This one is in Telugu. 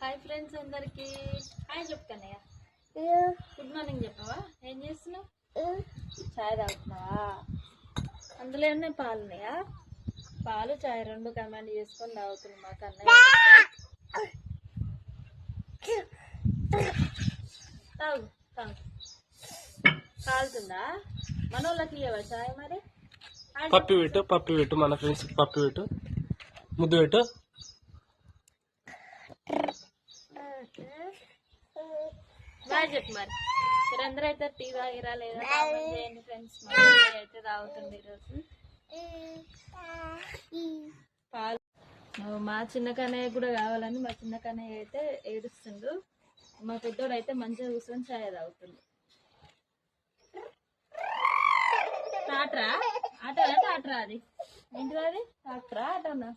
హాయ్ ఫ్రెండ్స్ అందరికి హాయ్ చెప్తానయ్య గుడ్ మార్నింగ్ చెప్పవా ఏం చేస్తున్నావు చాయ్ తాగుతున్నావా అందులో ఏమన్నా పాలు ఉన్నాయా పాలు చాయ్ రెండు కమాండ్ చేసుకొని తాగుతున్నాం మా కన్నయ్య తాగు తాగు కాలుతుందా మనోళ్ళకి ఇవ్వవా చాయ్ మరి పప్పి పెట్టు మన ఫ్రెండ్స్ పప్పి పెట్టు ముద్దు పెట్టు బాగా చెప్పు మరి మీరందరూ అయితే టీ తాగిరా లేదా చేయండి ఫ్రెండ్స్ అయితే తాగుతుంది ఈరోజు పాలు మా చిన్న కన్నయ్య కూడా కావాలని మా చిన్న కన్నయ్య అయితే ఏడుస్తుండు మా పెద్దోడు అయితే మంచిగా కూర్చొని చాయ్ తాగుతుంది టాట్రా ఆటోనా టాట్రా అది ఏంటిది అది టాట్రా ఆటోనా